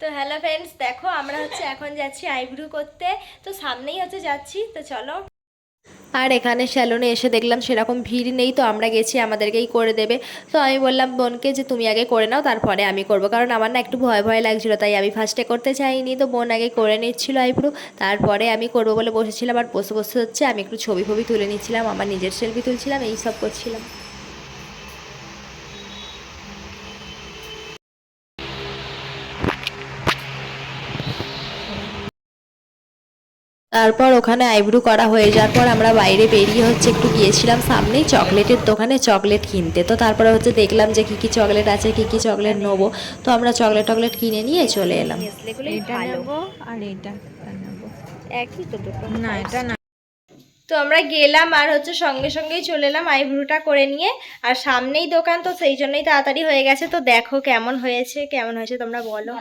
তো hello friends, দেখো আমরা এখন যাচ্ছি আইব্রু করতে। তো সামনেই যাচ্ছি, তো চলো। আর এখানে স্যালুনে এসে দেখলাম সেরকম ভিড় নেই, তো আমরা গেছি আমাদেরকেই করে দেবে। তো আমি বললাম বোনকে যে তুমি আগে করে নাও, তারপরে আমি করব, কারণ আমার না একটু ভয় ভয় লাগছিলো, তাই আমি ফার্স্টে করতে চাইনি। তো বোন আগে করে নিচ্ছিল আইব্রু, তারপরে আমি করবো বলে বসেছিলাম। আর বসে বসে আমি একটু ছবি ফবি তুলে নিচ্ছিলাম, আমার নিজের সেলফি তুলছিলাম, এই সব করছিলাম। তারপর ওখানে আইব্রু করা হয়ে যাওয়ার পর আমরা বাইরে বেরিয়ে একটু গিয়েছিলাম সামনেই চকলেটের দোকানে চকলেট কিনতে। তো তারপরে দেখলাম যে কী কী চকলেট আছে, কী কী চকলেট নেবো। তো আমরা চকলেট টকলেট কিনে নিয়ে চলে এলাম। এটা নেব আর এটা নেব, একই তো দুটো। না এটা না। তো আমরা গেলাম আর সঙ্গে সঙ্গেই চলে এলাম আইব্রুটা করে নিয়ে। আর সামনেই দোকান, তো সেই জন্যই তাড়াতাড়ি হয়ে গেছে। তো দেখো কেমন হয়েছে তোমরা বলো।